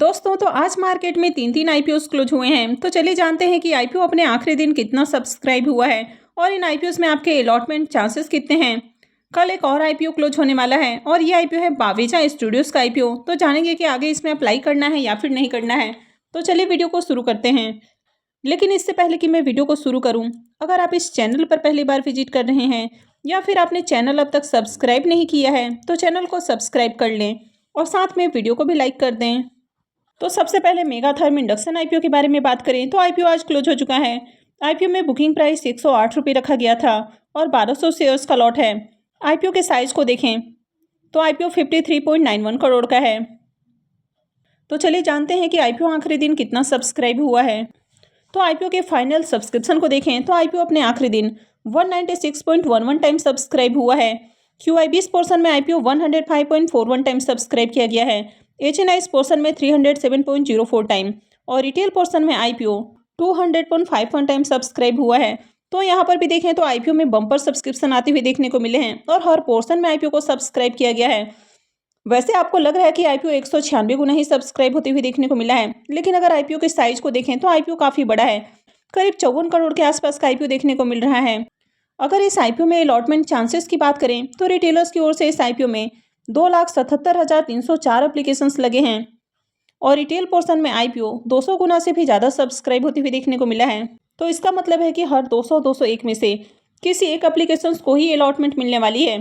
दोस्तों तो आज मार्केट में तीन आईपीओस क्लोज हुए हैं। तो चलिए जानते हैं कि आईपीओ अपने आखिरी दिन कितना सब्सक्राइब हुआ है और इन आईपीओस में आपके अलॉटमेंट चांसेस कितने हैं। कल एक और आईपीओ क्लोज होने वाला है और ये आईपीओ है बावेजा स्टूडियोज का आईपीओ। तो जानेंगे कि आगे इसमें अप्लाई करना है या फिर नहीं करना है। तो चलिए वीडियो को शुरू करते हैं। लेकिन इससे पहले कि मैं वीडियो को शुरू करूं, अगर आप इस चैनल पर पहली बार विजिट कर रहे हैं या फिर आपने चैनल अब तक सब्सक्राइब नहीं किया है तो चैनल को सब्सक्राइब कर लें और साथ में वीडियो को भी लाइक कर दें। तो सबसे पहले मेगाथर्म इंडक्शन आईपीओ के बारे में बात करें तो आईपीओ आज क्लोज हो चुका है। आईपीओ में बुकिंग प्राइस 108 रुपये रखा गया था और 1200 शेयर्स का लॉट है। आईपीओ के साइज को देखें तो आईपीओ 53.91 करोड़ का है। तो चलिए जानते हैं कि आईपीओ आखिरी दिन कितना सब्सक्राइब हुआ है। तो आईपीओ के फाइनल सब्सक्रिप्शन को देखें तो आईपीओ अपने आखिरी दिन 196.11 टाइम सब्सक्राइब हुआ है। QIB पोर्शन में आईपीओ 105.41 टाइम सब्सक्राइब किया गया है। HNI पोर्शन में 307.04 टाइम और रिटेल पोर्शन में आईपीओ 200.51 टाइम सब्सक्राइब हुआ है। तो यहाँ पर भी देखें तो आईपीओ में बम्पर सब्सक्रिप्शन आते हुए देखने को मिले हैं और हर पोर्शन में आईपीओ को सब्सक्राइब किया गया है। वैसे आपको लग रहा है कि आईपीओ 196 गुना ही सब्सक्राइब होते हुए देखने को मिला है, लेकिन अगर आईपीओ के साइज को देखें तो आईपीओ काफ़ी बड़ा है। करीब 54 करोड़ के आसपास का आईपीओ देखने को मिल रहा है। अगर इस आईपीओ में अलॉटमेंट चांसेस की बात करें तो रिटेलर्स की ओर से इस आईपीओ में 2,77,304 एप्लीकेशंस लगे हैं और रिटेल पोर्शन में आईपीओ 200 गुना से भी ज़्यादा सब्सक्राइब होती हुई देखने को मिला है। तो इसका मतलब है कि हर 200-201 में से किसी एक एप्लीकेशंस को ही अलॉटमेंट मिलने वाली है।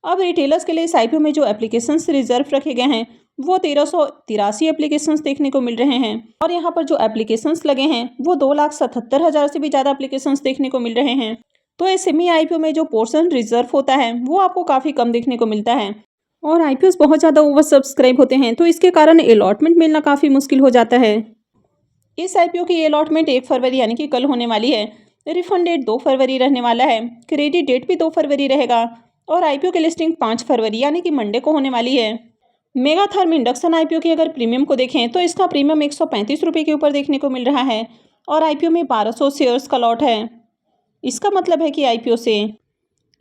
अब रिटेलर्स के लिए इस आईपीओ में जो एप्लीकेशंस रिजर्व रखे गए हैं वो 1383 एप्लीकेशंस देखने को मिल रहे हैं और यहाँ पर जो एप्लीकेशंस लगे हैं वो 2,77,000 से भी ज़्यादा एप्लीकेशंस देखने को मिल रहे हैं। तो इस सेमी आईपीओ में जो पोर्शन रिजर्व होता है वो आपको काफ़ी कम देखने को मिलता है और आईपीओस बहुत ज़्यादा ओवर सब्सक्राइब होते हैं तो इसके कारण अलॉटमेंट मिलना काफ़ी मुश्किल हो जाता है। इस आईपीओ की अलॉटमेंट 1 फरवरी यानी कि कल होने वाली है। रिफंड डेट 2 फरवरी रहने वाला है। क्रेडिट डेट भी 2 फरवरी रहेगा और आईपीओ की लिस्टिंग 5 फरवरी यानी कि मंडे को होने वाली है। मेगाथर्म इंडक्शन आईपीओ की अगर प्रीमियम को देखें तो इसका प्रीमियम 135 रुपये के ऊपर देखने को मिल रहा है और आईपीओ में 1200 शेयर्स का लॉट है। इसका मतलब है कि आईपीओ से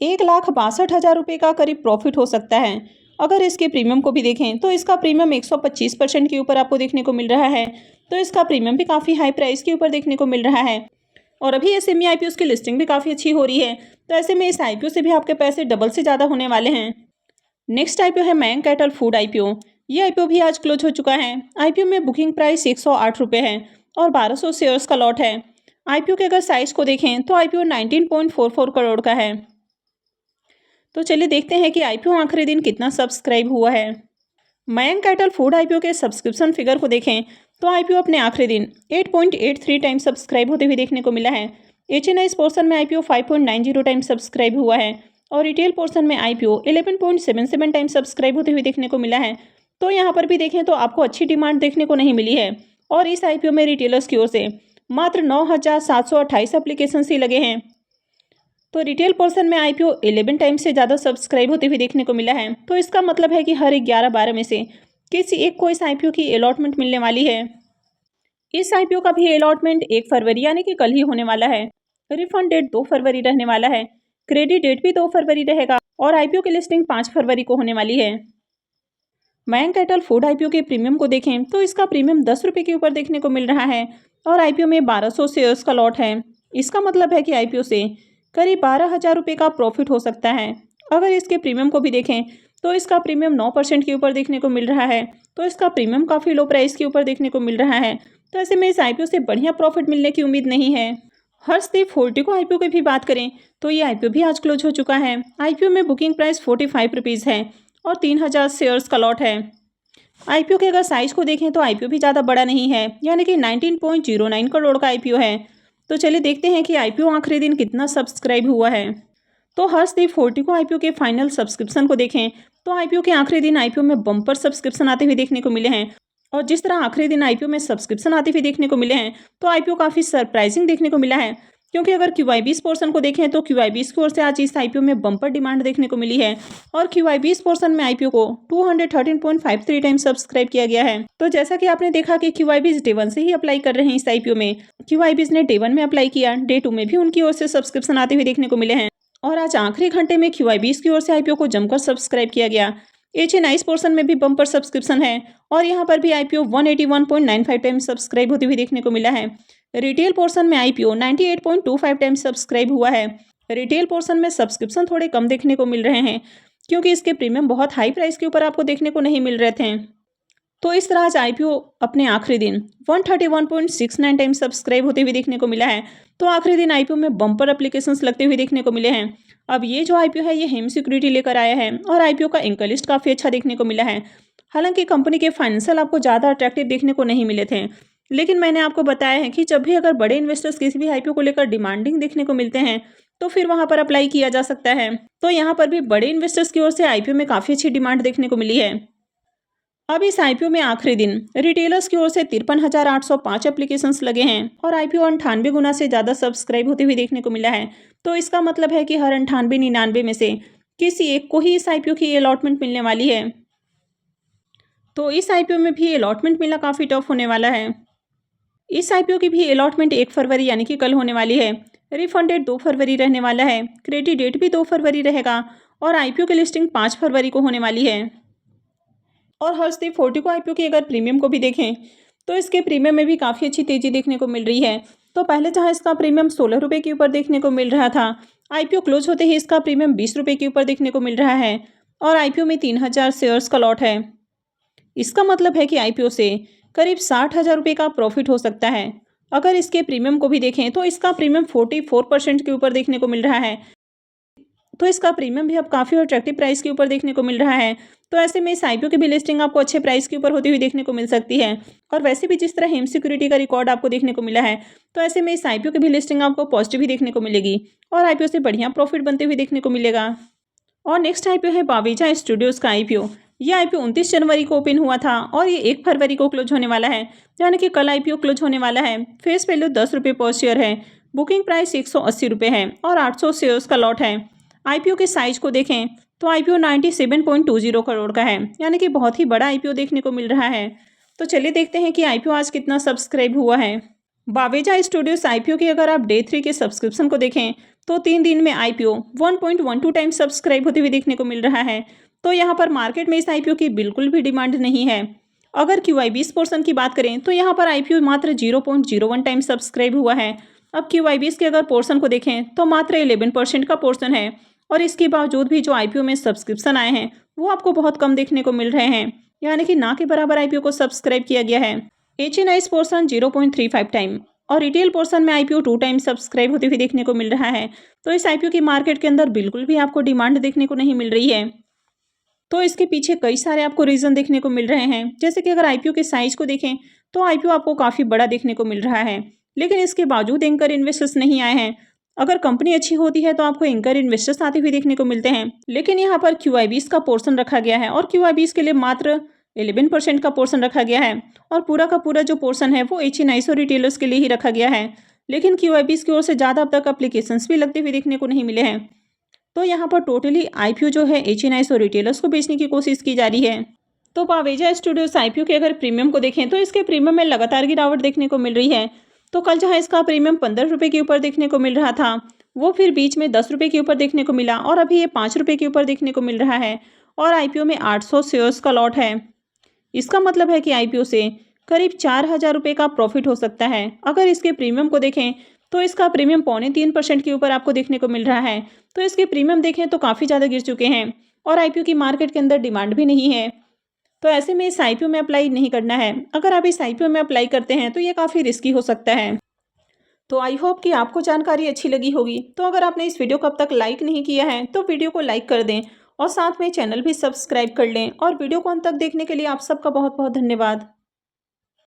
1,62,000 रुपये का करीब प्रॉफिट हो सकता है। अगर इसके प्रीमियम को भी देखें तो इसका प्रीमियम 125% के ऊपर आपको देखने को मिल रहा है। तो इसका प्रीमियम भी काफ़ी हाई प्राइस के ऊपर देखने को मिल रहा है और अभी एसएमई आईपीओ की लिस्टिंग भी काफ़ी अच्छी हो रही है। तो ऐसे में इस आईपीओ से भी आपके पैसे डबल से ज़्यादा होने वाले हैं। नेक्स्ट आईपीओ है मैंग कैटल फूड आईपीओ। ये आईपीओ भी आज क्लोज हो चुका है। आईपीओ में बुकिंग प्राइस 108 रुपये है और 1200 शेयर्स का लॉट है। आईपीओ के अगर साइज को देखें तो आईपीओ 19.44 करोड़ का है। तो चलिए देखते हैं कि आईपीओ आखिरी दिन कितना सब्सक्राइब हुआ है। मैंग कैटल फूड आईपीओ के सब्सक्रिप्शन फिगर को देखें तो आईपीओ अपने आखिरी दिन 8.83 टाइम सब्सक्राइब होते हुए देखने को मिला है। HNI पोर्शन में आईपीओ 5.90 टाइम सब्सक्राइब हुआ है और रिटेल पोर्शन में आईपीओ 11.77 टाइम सब्सक्राइब होते हुए देखने को मिला है। तो यहाँ पर भी देखें तो आपको अच्छी डिमांड देखने को नहीं मिली है और इस आईपीओ में रिटेलर्स की ओर से मात्र 9,728 एप्लीकेशंस ही लगे हैं। तो रिटेल पोर्शन में आईपीओ 11 टाइम से ज़्यादा सब्सक्राइब होते हुए देखने को मिला है। तो इसका मतलब है कि हर 11-12 में से किसी एक को इस आईपीओ की अलॉटमेंट मिलने वाली है। इस आईपीओ का भी अलॉटमेंट 1 फरवरी यानी कि कल ही होने वाला है। रिफंड डेट 2 फरवरी रहने वाला है। क्रेडिट डेट भी 2 फरवरी रहेगा और आईपीओ की लिस्टिंग 5 फरवरी को होने वाली है। मैंग कैटल फूड आईपीओ के प्रीमियम को देखें तो इसका प्रीमियम 10 रुपये के ऊपर देखने को मिल रहा है और आईपीओ में 1200 शेयर्स का लॉट है। इसका मतलब है कि आईपीओ से करीब 12,000 रुपये का प्रॉफिट हो सकता है। अगर इसके प्रीमियम को भी देखें तो इसका प्रीमियम 9% के ऊपर देखने को मिल रहा है। तो इसका प्रीमियम काफ़ी लो प्राइस के ऊपर देखने को मिल रहा है। तो ऐसे में इस आईपीओ से बढ़िया प्रॉफिट मिलने की उम्मीद नहीं है। हर्षदीप फोर्टिको आईपीओ की भी बात करें तो ये आईपीओ भी आज क्लोज हो चुका है। आईपीओ में बुकिंग प्राइस 45 रुपीज़ है और 3,000 शेयर्स का लॉट है। आईपीओ के अगर साइज को देखें तो आईपीओ भी ज़्यादा बड़ा नहीं है यानी कि 19.09 करोड़ का आईपीओ है। तो चलिए देखते हैं कि आईपीओ आखिरी दिन कितना सब्सक्राइब हुआ है। तो हर्षदीप फोर्टिको आईपीओ के फाइनल सब्सक्रिप्शन को देखें तो आईपीओ के आखिरी दिन आईपीओ में बम्पर सब्सक्रिप्शन आते हुए देखने को मिले हैं और जिस तरह आखिरी दिन आईपीओ में सब्सक्रिप्शन आते हुए देखने को मिले हैं तो आईपीओ काफ़ी सरप्राइजिंग देखने को मिला है। क्योंकि अगर QIB पोर्शन को देखें तो QIB की ओर से आज इस आईपीओ में बम्पर डिमांड देखने को मिली है और QIB पोर्शन में आईपीओ को 213.53 टाइम सब्सक्राइब किया गया है। तो जैसा कि आपने देखा कि QIB डे 1 से ही अप्लाई कर रहे हैं इस आईपीओ में। QIB ने डे 1 में अप्लाई किया, डे 2 में भी उनकी ओर से सब्सक्रिप्शन आते हुए देखने को मिले हैं और आज आखिरी घंटे में QIB की ओर से आईपीओ को जमकर सब्सक्राइब किया गया। HNIs पोर्शन में भी बम्पर सब्सक्रिप्शन है और यहाँ पर भी IPO 181.95 टाइम्स सब्सक्राइब होती हुई देखने को मिला है। रिटेल पोर्शन में IPO 98.25 टाइम्स सब्सक्राइब हुआ है। रिटेल पोर्शन में सब्सक्रिप्शन थोड़े कम देखने को मिल रहे हैं क्योंकि इसके प्रीमियम बहुत हाई प्राइस के ऊपर आपको देखने को नहीं मिल रहे थे। तो इस तरह आज IPO अपने आखिरी दिन 131.69 टाइम्स सब्सक्राइब होते हुए देखने को मिला है। तो आखिरी दिन IPO में बम्पर एप्लीकेशंस लगते हुए देखने को मिले हैं। अब ये जो IPO है ये हेम सिक्योरिटी लेकर आया है और IPO का एंकर लिस्ट काफ़ी अच्छा देखने को मिला है। हालांकि कंपनी के फाइनेंशियल आपको ज़्यादा अट्रैक्टिव देखने को नहीं मिले थे, लेकिन मैंने आपको बताया है कि जब भी अगर बड़े इन्वेस्टर्स किसी भी IPO को लेकर डिमांडिंग देखने को मिलते हैं तो फिर वहां पर अप्लाई किया जा सकता है। तो यहाँ पर भी बड़े इन्वेस्टर्स की ओर से IPO में काफ़ी अच्छी डिमांड देखने को मिली है। अब इस IPO में आखिरी दिन रिटेलर्स की ओर से 53,805 एप्लीकेशंस लगे हैं और IPO 98 गुना से ज़्यादा सब्सक्राइब होते हुए देखने को मिला है। तो इसका मतलब है कि हर 98-99 में से किसी एक को ही इस IPO की अलॉटमेंट मिलने वाली है। तो इस IPO में भी अलॉटमेंट मिलना काफ़ी टफ होने वाला है। इस IPO की भी अलॉटमेंट 1 फरवरी यानी कि कल होने वाली है। रिफंड डेट 2 फरवरी रहने वाला है। क्रेडिट डेट भी 2 फरवरी रहेगा और IPO की लिस्टिंग 5 फरवरी को होने वाली है। और हर्षदीप फोर्टिको IPO की अगर प्रीमियम को भी देखें तो इसके प्रीमियम में भी काफ़ी अच्छी तेज़ी देखने को मिल रही है। तो पहले जहां इसका प्रीमियम 16 रुपये के ऊपर देखने को मिल रहा था, IPO क्लोज होते ही इसका प्रीमियम 20 रुपये के ऊपर देखने को मिल रहा है और IPO में 3,000 शेयर्स का लॉट है। इसका मतलब है कि IPO से करीब 60,000 रुपये का प्रॉफिट हो सकता है। अगर इसके प्रीमियम को भी देखें तो इसका प्रीमियम 44% के ऊपर देखने को मिल रहा है। तो इसका प्रीमियम भी अब काफ़ी अट्रैक्टिव प्राइस के ऊपर देखने को मिल रहा है। तो ऐसे में इस IPO की भी लिस्टिंग आपको अच्छे प्राइस के ऊपर होती हुई देखने को मिल सकती है। और वैसे भी जिस तरह हेम सिक्योरिटी का रिकॉर्ड आपको देखने को मिला है, तो ऐसे में इस IPO की भी लिस्टिंग आपको पॉजिटिव ही देखने को मिलेगी और IPO से बढ़िया प्रॉफिट बनते हुए देखने को मिलेगा। और नेक्स्ट IPO है बावेजा स्टूडियोज़ का IPO। यह IPO 29 जनवरी को ओपन हुआ था और ये 1 फरवरी को क्लोज होने वाला है, यानी कि कल IPO क्लोज होने वाला है। फेस वैल्यू 10 रुपये पर शेयर है। बुकिंग प्राइस 180 रुपये है और 800 शेयर्स का लॉट है। IPO के साइज को देखें तो IPO 97.20 करोड़ का है, यानी कि बहुत ही बड़ा IPO देखने को मिल रहा है। तो चलिए देखते हैं कि IPO आज कितना सब्सक्राइब हुआ है। बावेजा स्टूडियोज IPO की अगर आप डे 3 के सब्सक्रिप्शन को देखें तो 3 दिन में IPO 1.12 टाइम्स सब्सक्राइब होते हुए देखने को मिल रहा है। तो यहाँ पर मार्केट में इस IPO की बिल्कुल भी डिमांड नहीं है। अगर QI20 पोर्शन की बात करें तो यहाँ पर IPO मात्र 0.01 टाइम्स सब्सक्राइब हुआ है। अब QI20 के अगर पोर्शन को देखें तो मात्र 11% का पोर्शन है और इसके बावजूद भी जो IPO में सब्सक्रिप्शन आए हैं वो आपको बहुत कम देखने को मिल रहे हैं, यानी कि ना के बराबर IPO को सब्सक्राइब किया गया है। HNIs पोर्शन 0.35 टाइम और रिटेल पोर्शन में IPO 2 टाइम सब्सक्राइब होते हुए देखने को मिल रहा है। तो इस IPO की मार्केट के अंदर बिल्कुल भी आपको डिमांड देखने को नहीं मिल रही है। तो इसके पीछे कई सारे आपको रीज़न देखने को मिल रहे हैं, जैसे कि अगर IPO के साइज को देखें तो IPO आपको काफ़ी बड़ा देखने को मिल रहा है, लेकिन इसके बावजूद एंकर इन्वेस्टर्स नहीं आए हैं। अगर कंपनी अच्छी होती है तो आपको एंकर इन्वेस्टर्स आते हुए देखने को मिलते हैं, लेकिन यहाँ पर QI20 का पोर्शन रखा गया है और QI20 के लिए मात्र 11% का पोर्शन रखा गया है और पूरा का पूरा जो पोर्शन है वो HNIs और रिटेलर्स के लिए ही रखा गया है। लेकिन QI20 की ओर से ज़्यादा अब तक एप्लीकेशंस भी लगते हुए देखने को नहीं मिले हैं। तो यहाँ पर टोटली IPO जो है HNIs और रिटेलर्स को बेचने की कोशिश की जा रही है। तो बावेजा स्टूडियोज IPO के अगर प्रीमियम को देखें तो इसके प्रीमियम में लगातार गिरावट देखने को मिल रही है। तो कल जहां इसका प्रीमियम 15 रुपये के ऊपर देखने को मिल रहा था, वो फिर बीच में 10 रुपये के ऊपर देखने को मिला और अभी ये 5 रुपये के ऊपर देखने को मिल रहा है और IPO में 800 शेयर्स का लॉट है। इसका मतलब है कि IPO से करीब 4,000 रुपये का प्रॉफिट हो सकता है। अगर इसके प्रीमियम को देखें तो इसका प्रीमियम 0.3% के ऊपर आपको देखने को मिल रहा है। तो इसके प्रीमियम देखें तो काफ़ी ज़्यादा गिर चुके हैं और IPO की मार्केट के अंदर डिमांड भी नहीं है। तो ऐसे में इस IPO में अप्लाई नहीं करना है। अगर आप इस IPO में अप्लाई करते हैं तो ये काफ़ी रिस्की हो सकता है। तो आई होप कि आपको जानकारी अच्छी लगी होगी। तो अगर आपने इस वीडियो को अब तक लाइक नहीं किया है तो वीडियो को लाइक कर दें और साथ में चैनल भी सब्सक्राइब कर लें और वीडियो को अंत तक देखने के लिए आप सबका बहुत बहुत धन्यवाद।